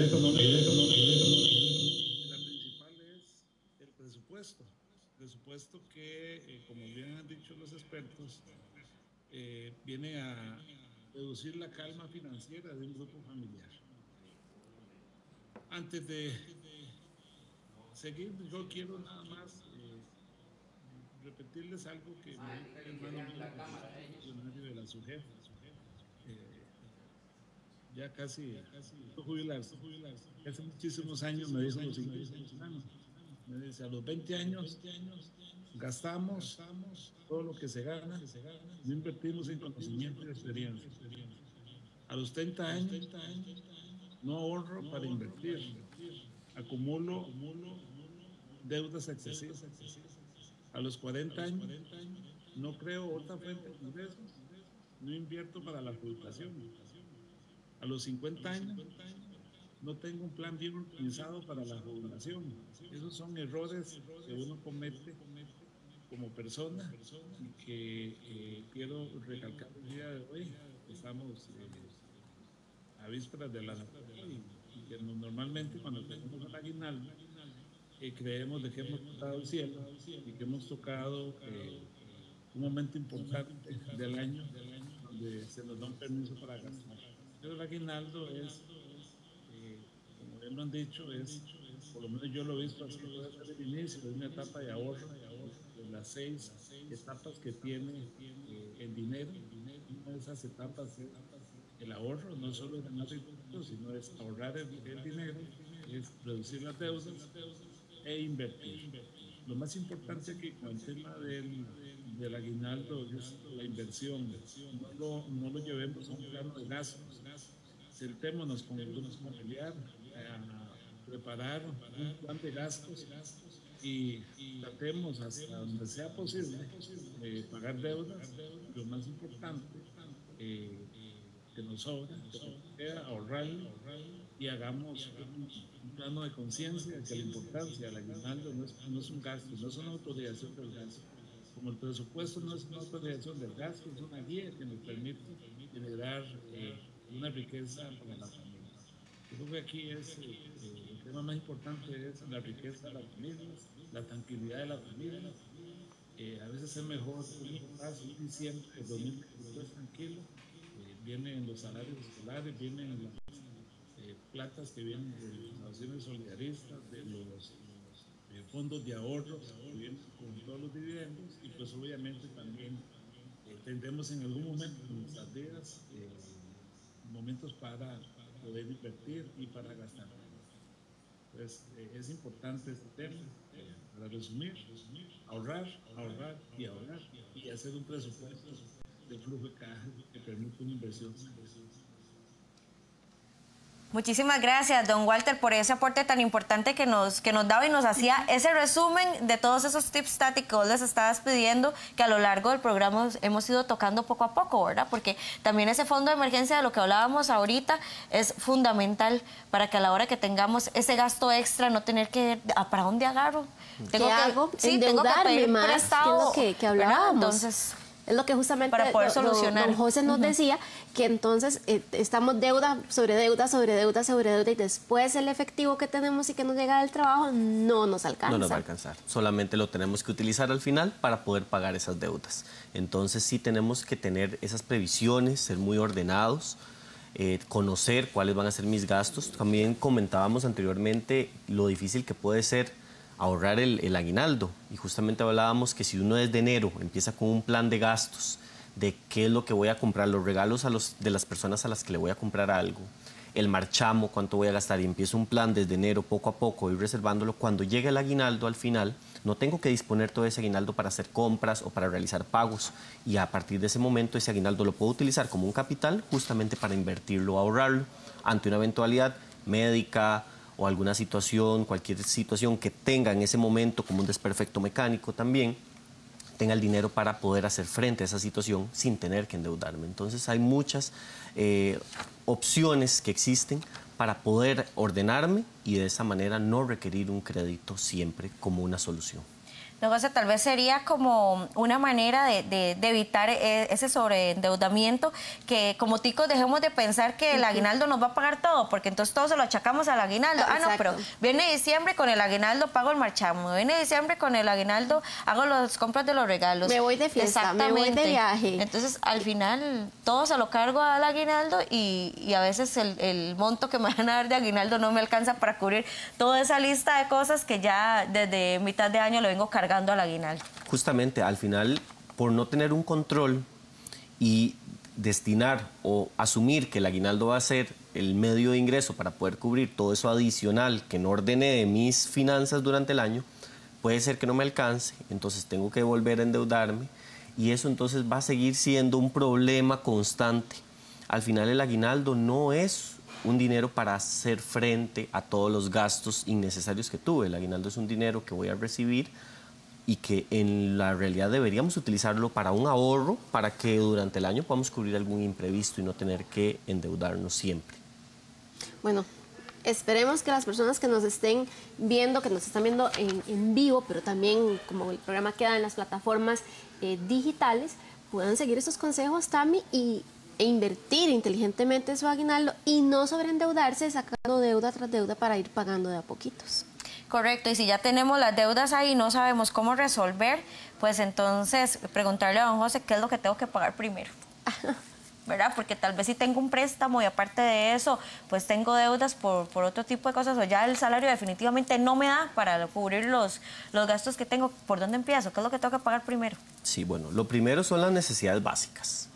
principal es el presupuesto. Presupuesto que, como bien han dicho los expertos, viene a reducir la calma financiera de un grupo familiar. Antes de seguir, yo quiero nada más repetirles algo que mi hermano mío, de la SUGEF, ya casi jubilarse, hace muchísimos años me dijo lo siguiente: me dice, a los 20 años gastamos todo lo que se gana, no invertimos en conocimiento y experiencia. A los 30 años no ahorro para invertir, acumulo deudas excesivas. A los 40 años no creo otra fuente de ingresos, no invierto para la jubilación. A los 50 años no tengo un plan bien organizado para la jubilación. Esos son errores que uno comete como persona y que quiero recalcar el día de hoy. Estamos a vísperas de la Navidad y que normalmente cuando tenemos el aguinaldo creemos de que hemos tocado el cielo y que hemos tocado un momento importante del año donde se nos da un permiso para gastar. Pero el aguinaldo es, como bien lo han dicho, es, por lo menos yo lo he visto así, puede ser el inicio de una etapa de ahorro, de las 6 etapas que tiene el dinero. Una de esas etapas es el ahorro, no solo es ganar impuestos, sino es ahorrar el dinero, es reducir las deudas e invertir. Lo más importante aquí con el tema del aguinaldo es la inversión. No lo llevemos a un plano de gastos. Sentémonos con el grupo familiar a preparar un plan de gastos y tratemos hasta donde sea posible pagar deudas. Lo más importante que nos sobra, que ahorrar y hagamos un plano de conciencia que la importancia del aguinaldo no es un gasto, no es una autorización del gasto. Como el presupuesto no es una autorización del gasto, es una guía que nos permite generar una riqueza para la familia. Yo creo que aquí es el tema más importante es la riqueza de las familias, la tranquilidad de las familias. A veces es mejor un diciembre de 2023 tranquilo. Vienen los salarios escolares, vienen las platas que vienen de las asociaciones solidaristas, de los fondos de ahorros que vienen con todos los dividendos y pues obviamente también tendremos en algún momento en nuestras vidas momentos para poder invertir y para gastar. Entonces es importante este tema, para resumir, ahorrar y hacer un presupuesto de flujo de caja que permite una inversión. Muchísimas gracias, don Walter, por ese aporte tan importante que nos daba y nos hacía ese resumen de todos esos tips tácticos les estabas pidiendo, que a lo largo del programa hemos ido tocando poco a poco, ¿verdad? Porque también ese fondo de emergencia de lo que hablábamos ahorita es fundamental para que a la hora que tengamos ese gasto extra no tener que ¿para dónde agarro? ¿Qué hago? Sí, endeudarme tengo que más, prestado, que es lo que hablábamos. Entonces, es lo que justamente para poder solucionar. Don José nos decía, que entonces estamos deuda sobre deuda sobre deuda sobre deuda y después el efectivo que tenemos y que nos llega del trabajo no nos alcanza. No nos va a alcanzar, solamente lo tenemos que utilizar al final para poder pagar esas deudas. Entonces sí tenemos que tener esas previsiones, ser muy ordenados, conocer cuáles van a ser mis gastos. También comentábamos anteriormente lo difícil que puede ser ahorrar el aguinaldo, y justamente hablábamos que si uno desde enero empieza con un plan de gastos de qué es lo que voy a comprar, los regalos de las personas a las que le voy a comprar algo, el marchamo, cuánto voy a gastar, y empiezo un plan desde enero poco a poco, ir reservándolo, cuando llegue el aguinaldo al final no tengo que disponer todo ese aguinaldo para hacer compras o para realizar pagos, y a partir de ese momento ese aguinaldo lo puedo utilizar como un capital justamente para invertirlo, ahorrarlo ante una eventualidad médica o alguna situación, cualquier situación que tenga en ese momento, como un desperfecto mecánico también, tenga el dinero para poder hacer frente a esa situación sin tener que endeudarme. Entonces hay muchas opciones que existen para poder ordenarme y de esa manera no requerir un crédito siempre como una solución. Entonces, tal vez sería como una manera de evitar ese sobreendeudamiento, que como ticos dejemos de pensar que el aguinaldo nos va a pagar todo, porque entonces todo se lo achacamos al aguinaldo. Ah, no, pero viene diciembre, con el aguinaldo pago el marchamo, viene diciembre, con el aguinaldo hago las compras de los regalos. Me voy de fiesta, me voy de viaje. Entonces, al final, todo se lo cargo al aguinaldo y a veces el monto que me van a dar de aguinaldo no me alcanza para cubrir toda esa lista de cosas que ya desde mitad de año le vengo cargando al aguinaldo. Justamente, al final, por no tener un control y destinar o asumir que el aguinaldo va a ser el medio de ingreso para poder cubrir todo eso adicional que no ordené de mis finanzas durante el año, puede ser que no me alcance, entonces tengo que volver a endeudarme y eso entonces va a seguir siendo un problema constante. Al final el aguinaldo no es un dinero para hacer frente a todos los gastos innecesarios que tuve. El aguinaldo es un dinero que voy a recibir y que en la realidad deberíamos utilizarlo para un ahorro, para que durante el año podamos cubrir algún imprevisto y no tener que endeudarnos siempre. Bueno, esperemos que las personas que nos estén viendo, que nos están viendo en vivo, pero también como el programa queda en las plataformas digitales, puedan seguir estos consejos, Tami, e invertir inteligentemente su aguinaldo y no sobreendeudarse sacando deuda tras deuda para ir pagando de a poquitos. Correcto, y si ya tenemos las deudas ahí y no sabemos cómo resolver, pues entonces preguntarle a don José qué es lo que tengo que pagar primero, ¿verdad? Porque tal vez si tengo un préstamo y aparte de eso, pues tengo deudas por otro tipo de cosas, o ya el salario definitivamente no me da para cubrir los gastos que tengo. ¿Por dónde empiezo? ¿Qué es lo que tengo que pagar primero? Sí, bueno, lo primero son las necesidades básicas.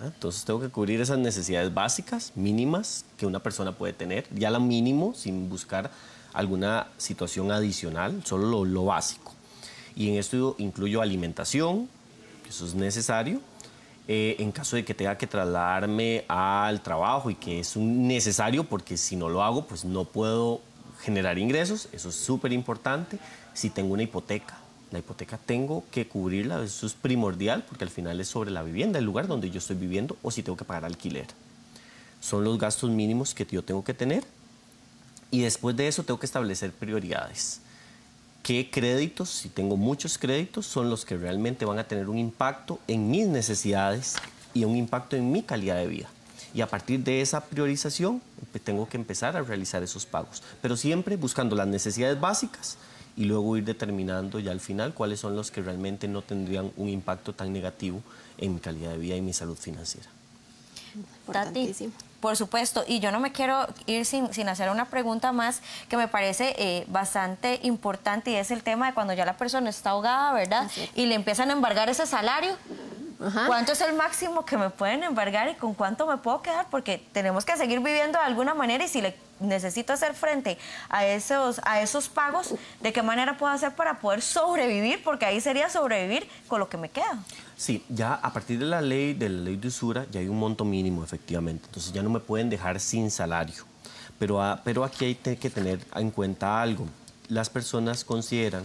Entonces tengo que cubrir esas necesidades básicas, mínimas, que una persona puede tener, ya lo mínimo, sin buscar alguna situación adicional, solo lo básico. Y en esto incluyo alimentación, que eso es necesario, en caso de que tenga que trasladarme al trabajo y que es un necesario porque si no lo hago, pues no puedo generar ingresos, eso es súper importante. Si tengo una hipoteca, la hipoteca tengo que cubrirla, eso es primordial porque al final es sobre la vivienda, el lugar donde yo estoy viviendo, o si tengo que pagar alquiler. Son los gastos mínimos que yo tengo que tener. Y después de eso tengo que establecer prioridades. ¿Qué créditos, si tengo muchos créditos, son los que realmente van a tener un impacto en mis necesidades y un impacto en mi calidad de vida? Y a partir de esa priorización tengo que empezar a realizar esos pagos. Pero siempre buscando las necesidades básicas y luego ir determinando ya al final cuáles son los que realmente no tendrían un impacto tan negativo en mi calidad de vida y mi salud financiera. Tati, por supuesto, y yo no me quiero ir sin hacer una pregunta más que me parece bastante importante, y es el tema de cuando ya la persona está ahogada, ¿verdad? Y le empiezan a embargar ese salario. Ajá. ¿Cuánto es el máximo que me pueden embargar y con cuánto me puedo quedar? Porque tenemos que seguir viviendo de alguna manera y si le necesito hacer frente a esos pagos, ¿de qué manera puedo hacer para poder sobrevivir? Porque ahí sería sobrevivir con lo que me queda. Sí, ya a partir de la ley de usura ya hay un monto mínimo, efectivamente. Entonces ya no me pueden dejar sin salario. Pero aquí hay que tener en cuenta algo. Las personas consideran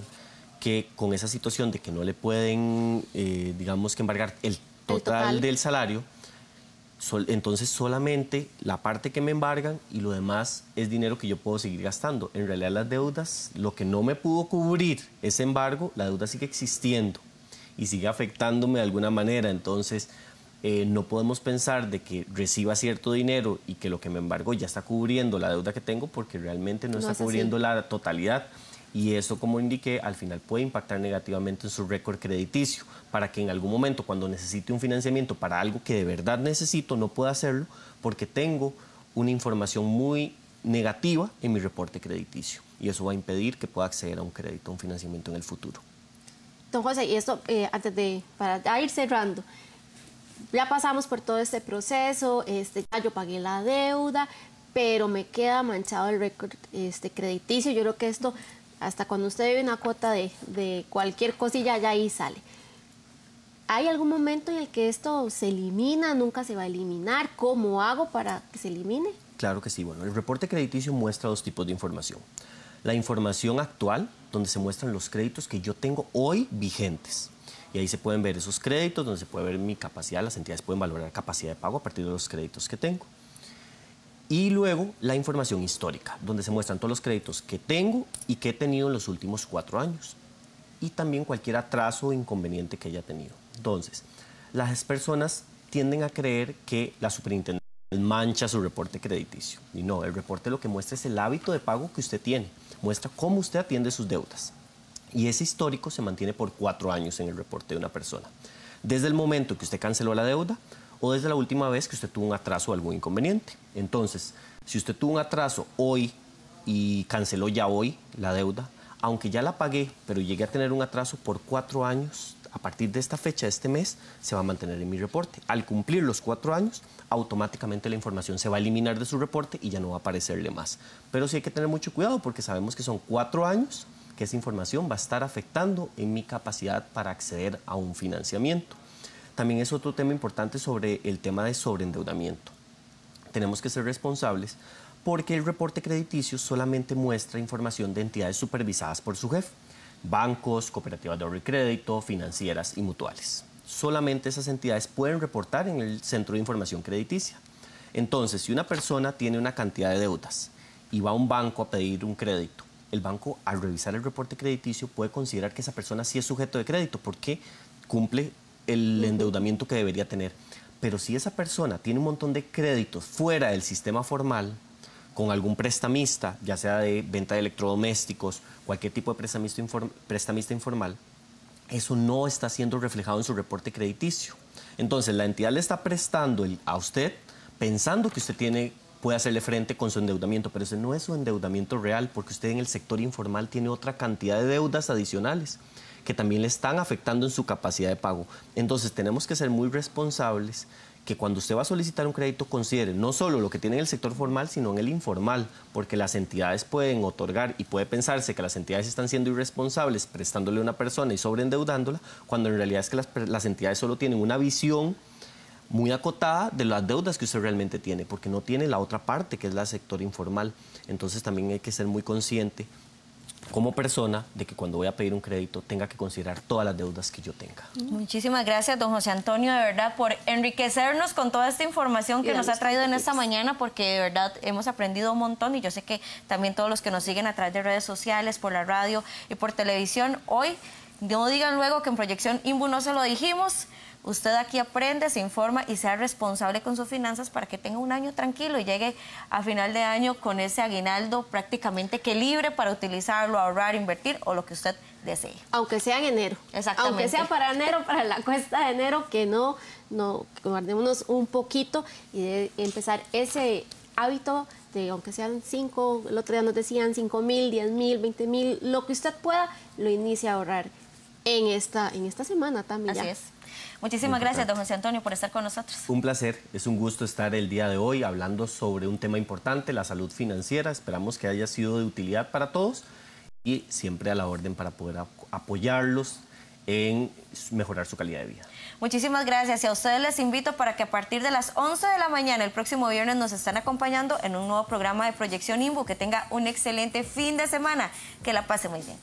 que con esa situación de que no le pueden, digamos que embargar el total del salario, entonces solamente la parte que me embargan y lo demás es dinero que yo puedo seguir gastando. En realidad las deudas, lo que no me pudo cubrir ese embargo, la deuda sigue existiendo y sigue afectándome de alguna manera. Entonces no podemos pensar de que reciba cierto dinero y que lo que me embargó ya está cubriendo la deuda que tengo, porque realmente no está cubriendo la totalidad. Y eso, como indiqué, al final puede impactar negativamente en su récord crediticio, para que en algún momento, cuando necesite un financiamiento para algo que de verdad necesito, no pueda hacerlo porque tengo una información muy negativa en mi reporte crediticio. Y eso va a impedir que pueda acceder a un crédito, a un financiamiento en el futuro. Don José, y esto, para ir cerrando, ya pasamos por todo este proceso, ya yo pagué la deuda, pero me queda manchado el récord crediticio. Yo creo que esto, hasta cuando usted vive una cuota de cualquier cosilla, ya ahí sale. ¿Hay algún momento en el que esto se elimina? ¿Nunca se va a eliminar? ¿Cómo hago para que se elimine? Claro que sí. Bueno, el reporte crediticio muestra dos tipos de información. La información actual, donde se muestran los créditos que yo tengo hoy vigentes. Y ahí se pueden ver esos créditos, donde se puede ver mi capacidad, las entidades pueden valorar capacidad de pago a partir de los créditos que tengo. Y luego la información histórica, donde se muestran todos los créditos que tengo y que he tenido en los últimos 4 años. Y también cualquier atraso o inconveniente que haya tenido. Entonces, las personas tienden a creer que la superintendencia mancha su reporte crediticio. Y no, el reporte lo que muestra es el hábito de pago que usted tiene. Muestra cómo usted atiende sus deudas. Y ese histórico se mantiene por 4 años en el reporte de una persona. Desde el momento que usted canceló la deuda o desde la última vez que usted tuvo un atraso o algún inconveniente. Entonces, si usted tuvo un atraso hoy y canceló ya hoy la deuda, aunque ya la pagué, pero llegué a tener un atraso por 4 años, a partir de esta fecha, de este mes, se va a mantener en mi reporte. Al cumplir los 4 años, automáticamente la información se va a eliminar de su reporte y ya no va a aparecerle más. Pero sí hay que tener mucho cuidado porque sabemos que son 4 años que esa información va a estar afectando en mi capacidad para acceder a un financiamiento. También es otro tema importante sobre el tema de sobreendeudamiento. Tenemos que ser responsables porque el reporte crediticio solamente muestra información de entidades supervisadas por su jefe, bancos, cooperativas de ahorro y crédito, financieras y mutuales. Solamente esas entidades pueden reportar en el Centro de Información Crediticia. Entonces, si una persona tiene una cantidad de deudas y va a un banco a pedir un crédito, el banco, al revisar el reporte crediticio, puede considerar que esa persona sí es sujeto de crédito porque cumple el endeudamiento que debería tener. Pero si esa persona tiene un montón de créditos fuera del sistema formal, con algún prestamista, ya sea de venta de electrodomésticos, cualquier tipo de prestamista informal, eso no está siendo reflejado en su reporte crediticio. Entonces, la entidad le está prestando a usted pensando que usted puede hacerle frente con su endeudamiento, pero ese no es su endeudamiento real, porque usted en el sector informal tiene otra cantidad de deudas adicionales que también le están afectando en su capacidad de pago. Entonces, tenemos que ser muy responsables que cuando usted va a solicitar un crédito considere no solo lo que tiene en el sector formal, sino en el informal, porque las entidades pueden otorgar y puede pensarse que las entidades están siendo irresponsables prestándole a una persona y sobreendeudándola, cuando en realidad es que las entidades solo tienen una visión muy acotada de las deudas que usted realmente tiene, porque no tiene la otra parte, que es la sector informal. Entonces también hay que ser muy consciente como persona de que cuando voy a pedir un crédito tenga que considerar todas las deudas que yo tenga. Muchísimas gracias, don José Antonio, de verdad, por enriquecernos con toda esta información que nos ha traído en esta mañana, porque de verdad hemos aprendido un montón y yo sé que también todos los que nos siguen a través de redes sociales, por la radio y por televisión, hoy no digan luego que en Proyección INBU no se lo dijimos. Usted aquí aprende, se informa y sea responsable con sus finanzas para que tenga un año tranquilo y llegue a final de año con ese aguinaldo prácticamente que libre para utilizarlo, ahorrar, invertir o lo que usted desee. Aunque sea en enero. Exactamente. Aunque sea para enero, para la cuesta de enero, que no guardémonos un poquito y de empezar ese hábito de, aunque sean 5, el otro día nos decían 5,000, 10,000, 20,000, lo que usted pueda, lo inicie a ahorrar en esta semana también. Así es. Muchísimas gracias, don José Antonio, por estar con nosotros. Un placer, es un gusto estar el día de hoy hablando sobre un tema importante, la salud financiera. Esperamos que haya sido de utilidad para todos y siempre a la orden para poder apoyarlos en mejorar su calidad de vida. Muchísimas gracias y a ustedes les invito para que a partir de las 11 de la mañana el próximo viernes nos están acompañando en un nuevo programa de Proyección INBU. Que tenga un excelente fin de semana, que la pase muy bien.